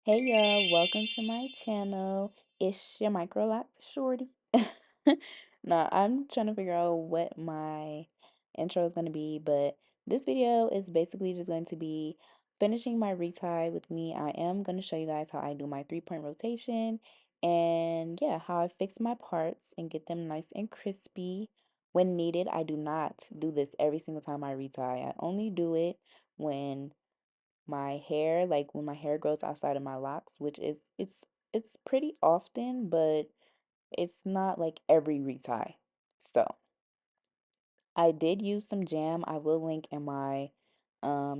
Hey y'all, welcome to my channel. It's your Microloc Shorty. Now, I'm trying to figure out what my intro is going to be, but this video is basically just going to be finishing my retie with me. I am going to show you guys how I do my 3-point rotation and yeah, how I fix my parts and get them nice and crispy when needed. I do not do this every single time I retie. I only do it when my hair, like when my hair grows outside of my locks, which is it's pretty often, but it's not like every retie. So I did use some jam. I will link in my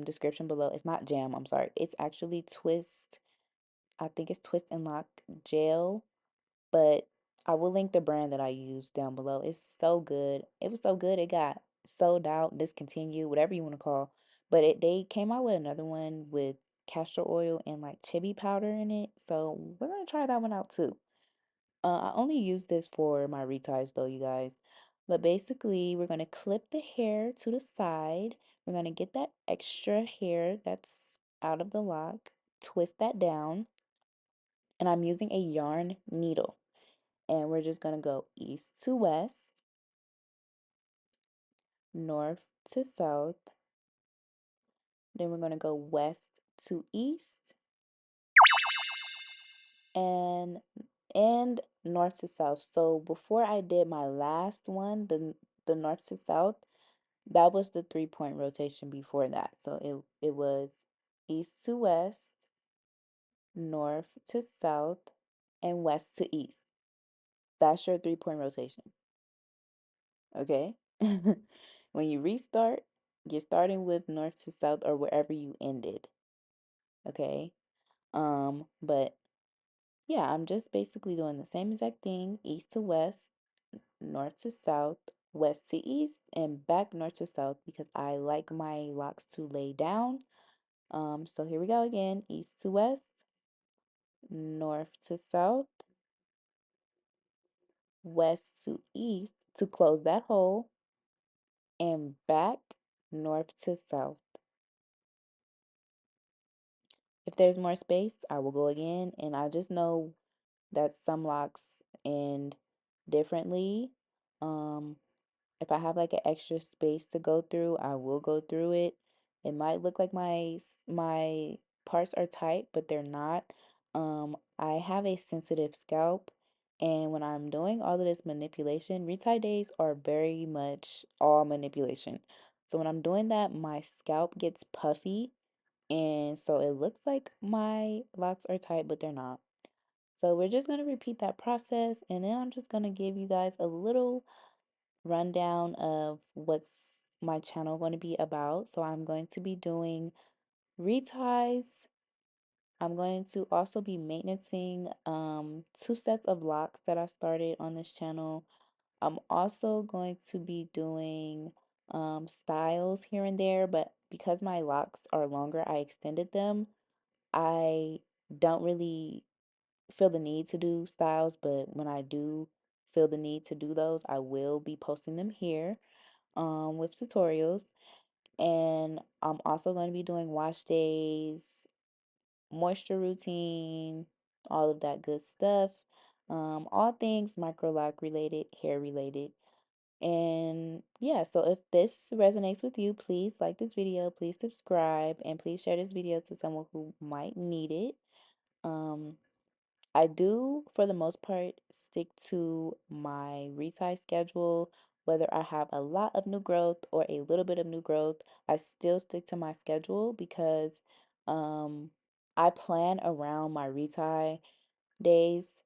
description below. It's not jam, I'm sorry. It's actually twist. I think it's twist and lock gel, but I will link the brand that I use down below. It's so good. It was so good it got sold out, discontinued, whatever you want to call. But they came out with another one with castor oil and like chibi powder in it. So we're gonna try that one out too. I only use this for my reties though, you guys. But basically, we're gonna clip the hair to the side. We're gonna get that extra hair that's out of the lock, twist that down, and I'm using a yarn needle. And we're just gonna go east to west, north to south, then we're gonna go west to east, and north to south. So before I did my last one, the north to south, that was the 3-point rotation before that. So it was east to west, north to south, and west to east. That's your 3-point rotation. Okay? When you restart, you're starting with north to south or wherever you ended. Okay? But yeah, I'm just basically doing the same exact thing, east to west, north to south, west to east, and back north to south because I like my locks to lay down. So here we go again, east to west, north to south, west to east to close that hole, and back north to south. If there's more space, I will go again, and I just know that some locks end differently. Um, if I have like an extra space to go through, I will go through it. It might look like my parts are tight, but they're not. I have a sensitive scalp, and when I'm doing all of this manipulation, retie days are very much all manipulation. So when I'm doing that, my scalp gets puffy, and so it looks like my locks are tight, but they're not. So we're just going to repeat that process, and then I'm just going to give you guys a little rundown of what's my channel going to be about. So I'm going to be doing reties. I'm going to also be maintaining 2 sets of locks that I started on this channel. I'm also going to be doing styles here and there, but because my locks are longer, I extended them. I don't really feel the need to do styles, but when I do feel the need to do those, I will be posting them here with tutorials. And I'm also going to be doing wash days, moisture routine, all of that good stuff. All things Microloc related, hair related. And yeah, so if this resonates with you, please like this video, please subscribe, and please share this video to someone who might need it. Um, I do, for the most part, stick to my retie schedule. Whether I have a lot of new growth or a little bit of new growth, I still stick to my schedule because um, I plan around my retie days.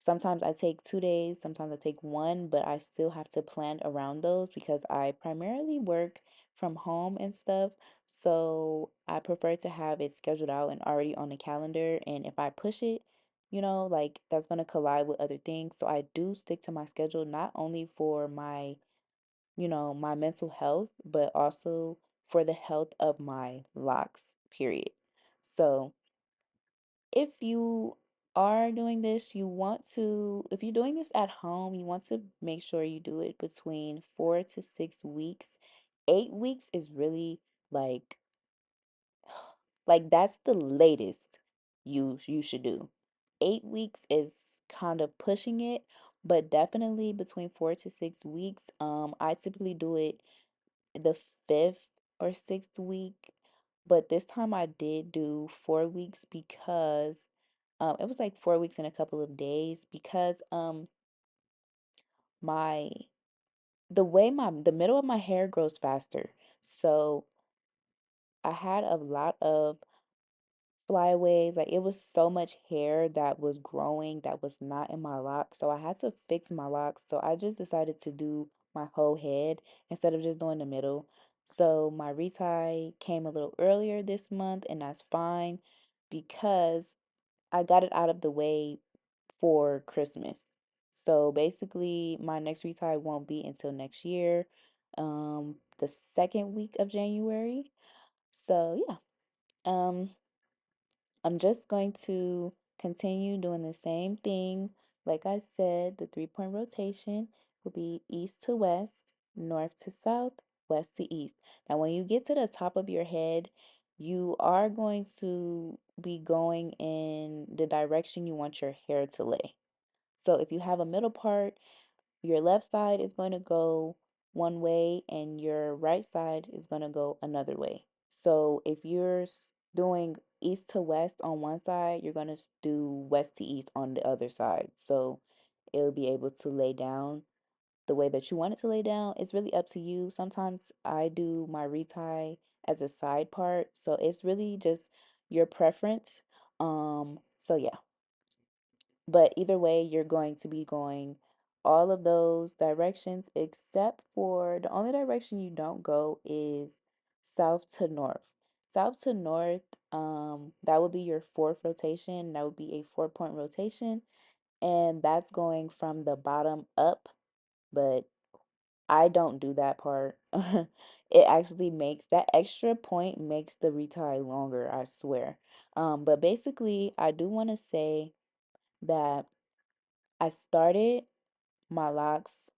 Sometimes I take 2 days, sometimes I take one, but I still have to plan around those because I primarily work from home and stuff. So I prefer to have it scheduled out and already on the calendar. And if I push it, like that's going to collide with other things. So I do stick to my schedule, not only for my mental health, but also for the health of my locks, period. So if you are doing this, if you're doing this at home, you want to make sure you do it between 4 to 6 weeks. 8 weeks is really like, like that's the latest. you should do. 8 weeks is kind of pushing it, but definitely between 4 to 6 weeks. I typically do it the fifth or sixth week, but this time I did do 4 weeks because it was like 4 weeks in a couple of days because my the middle of my hair grows faster. So I had a lot of flyaways. Like it was so much hair that was growing that was not in my locks. So I had to fix my locks. So I just decided to do my whole head instead of just doing the middle. So my retie came a little earlier this month, and that's fine because I got it out of the way for Christmas. So basically, my next retie won't be until next year, the second week of January. So yeah, um, I'm just going to continue doing the same thing. Like I said, the 3 point rotation will be east to west, north to south, west to east. Now, when you get to the top of your head, you are going to be going in the direction you want your hair to lay. So if you have a middle part, your left side is going to go one way and your right side is going to go another way. So if you're doing east to west on one side, you're going to do west to east on the other side. So it'll be able to lay down the way that you want it to lay down. It's really up to you. Sometimes I do my retie as a side part, so it's really just your preference. So yeah. But either way, you're going to be going all of those directions except for the only direction you don't go is south to north. South to north, that would be your fourth rotation. That would be a 4 point rotation. And that's going from the bottom up, but I don't do that part. It actually makes that extra point makes the retie longer, I swear. But basically, I do want to say that I started my locks.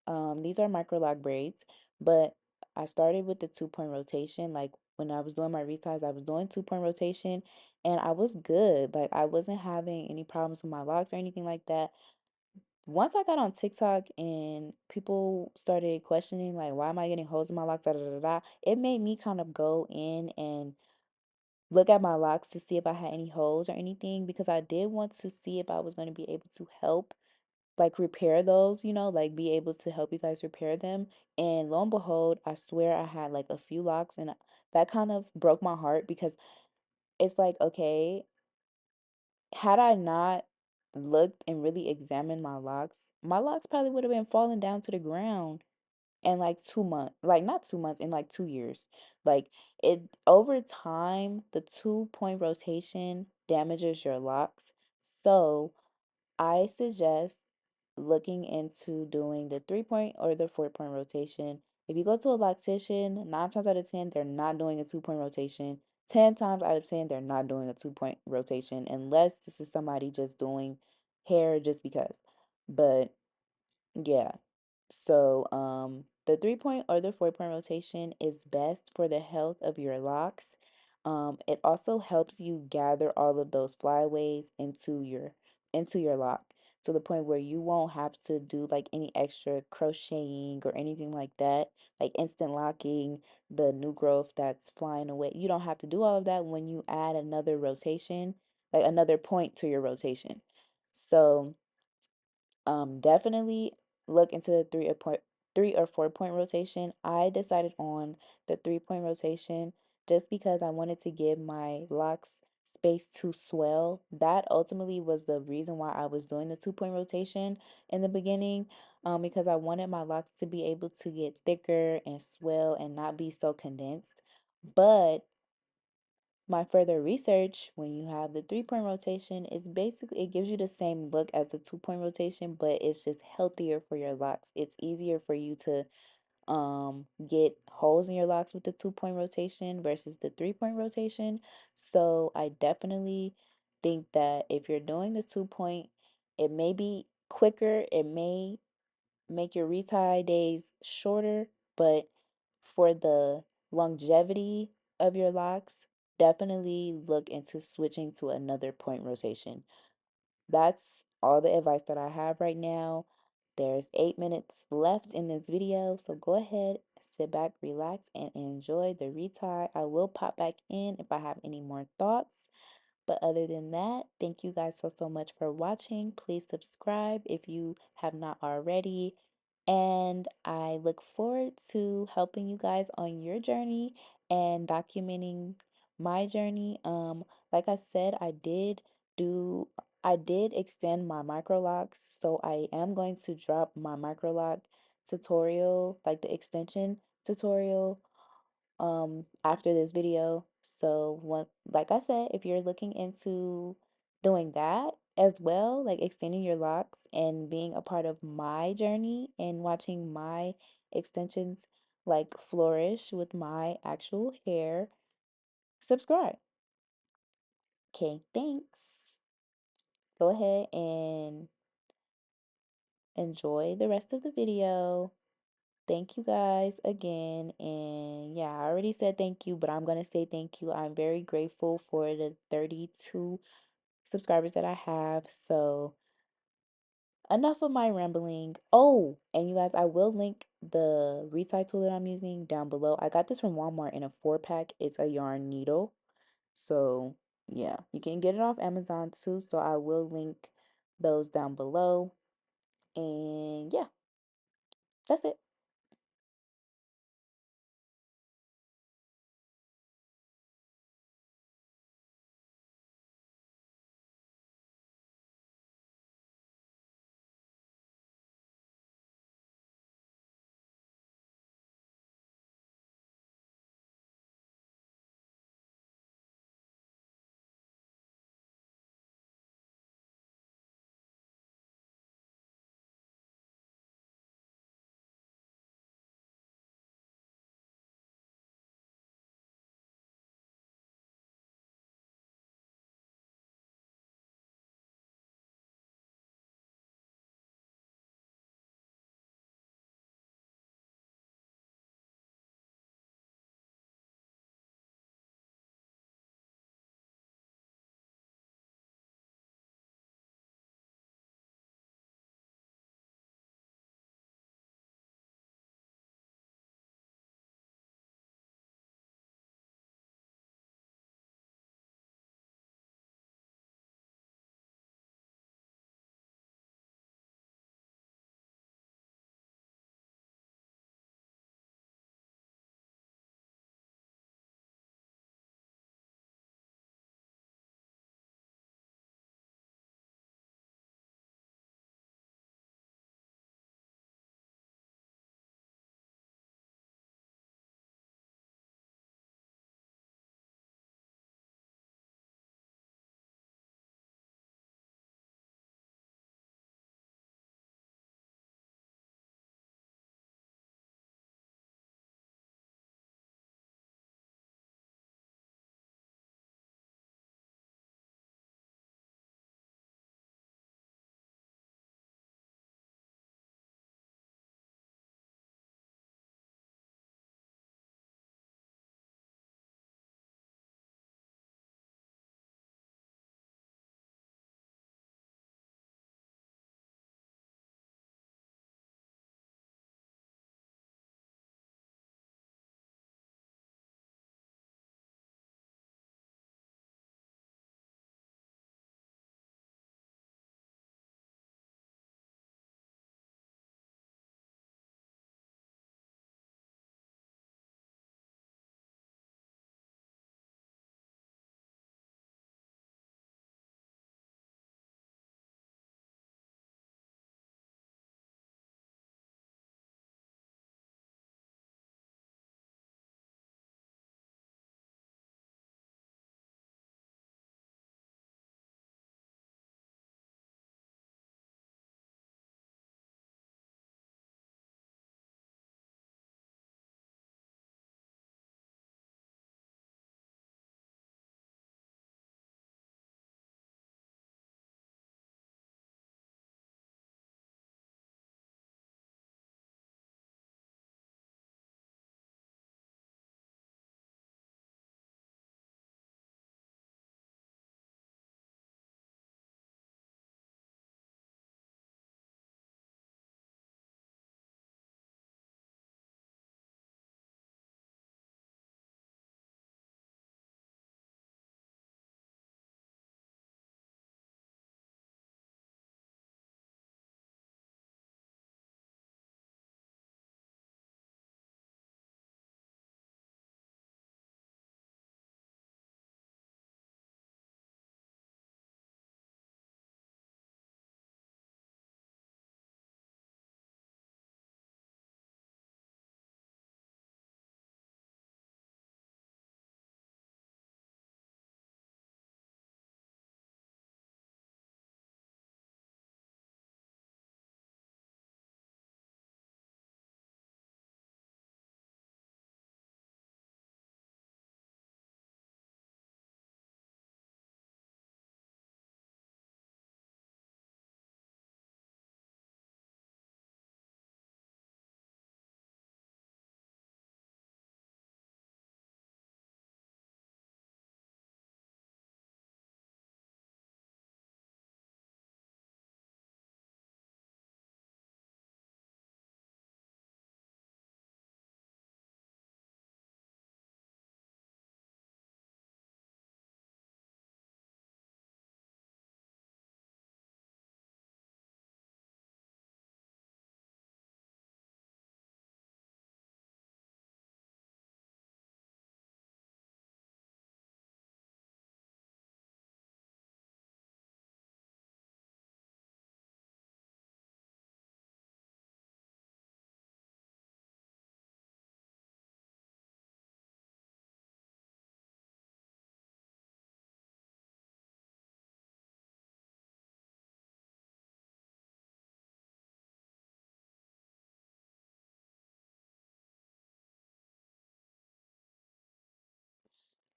These are Microloc braids, but I started with the 2 point rotation. Like when I was doing my reties, I was doing 2 point rotation and I was good. Like I wasn't having any problems with my locks or anything like that. Once I got on TikTok and people started questioning, like, why am I getting holes in my locks? Da, da, da, da, it made me kind of go in and look at my locks to see if I had any holes or anything because I did want to see if I was going to be able to help like repair those, like be able to help you guys repair them. And lo and behold, I swear I had like a few locks, and that kind of broke my heart because it's like, okay, had I not looked and really examined my locks probably would have been falling down to the ground in like 2 months, like not 2 months, in like 2 years. Like it over time, the 2 point rotation damages your locks. So I suggest looking into doing the 3 point or the 4 point rotation. If you go to a loctician, 9 times out of 10, they're not doing a 2 point rotation. 10 times out of 10, they're not doing a 2 point rotation unless this is somebody just doing hair just because. But yeah. So, the 3 point or the 4 point rotation is best for the health of your locks. It also helps you gather all of those flyaways into your lock to the point where you won't have to do like any extra crocheting or anything like that, like instant locking the new growth that's flying away. You don't have to do all of that when you add another rotation, like another point to your rotation. So, definitely look into the 3 or 4 point rotation. I decided on the 3 point rotation just because I wanted to give my locks space to swell. That ultimately was the reason why I was doing the 2 point rotation in the beginning, because I wanted my locks to be able to get thicker and swell and not be so condensed. But my further research, when you have the 3 point rotation, is basically it gives you the same look as the 2 point rotation, but it's just healthier for your locks. It's easier for you to get holes in your locks with the 2 point rotation versus the 3 point rotation. So I definitely think that if you're doing the 2 point, it may be quicker, it may make your retie days shorter, but for the longevity of your locks, definitely look into switching to another point rotation. That's all the advice that I have right now. There's 8 minutes left in this video, so go ahead, sit back, relax, and enjoy the retie. I will pop back in if I have any more thoughts. But other than that, thank you guys so much for watching. Please subscribe if you have not already. And I look forward to helping you guys on your journey and documenting my journey. Like I said, do I did extend my micro locks, so I am going to drop my micro lock tutorial, like the extension tutorial, after this video. So what, like I said, if you're looking into doing that as well, like extending your locks and being a part of my journey and watching my extensions like flourish with my actual hair, subscribe. Okay, thanks. Go ahead and enjoy the rest of the video. Thank you guys again. And yeah, I already said thank you, but I'm going to say thank you. I'm very grateful for the 32 subscribers that I have. So, enough of my rambling. Oh, and you guys, I will link the retie tool that I'm using down below. I got this from Walmart in a 4-pack. It's a yarn needle. So, yeah, you can get it off Amazon too. So, I will link those down below. And yeah, that's it.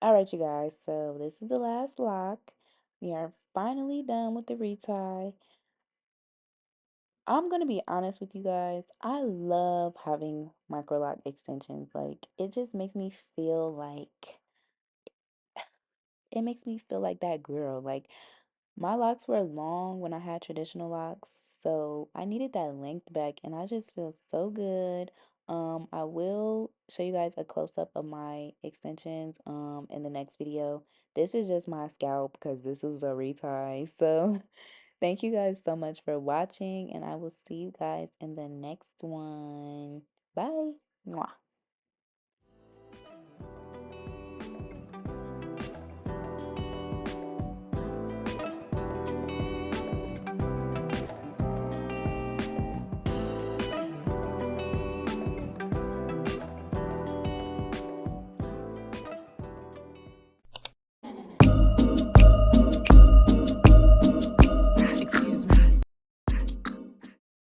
All right, you guys. So this is the last lock. We are finally done with the retie. I'm gonna be honest with you guys. I love having microlock extensions. Like it just makes me feel like that girl. Like my locks were long when I had traditional locks, so I needed that length back and I just feel so good. I will show you guys a close up of my extensions in the next video. This is just my scalp because this was a retie. So thank you guys so much for watching and I will see you guys in the next one. Bye. Mwah.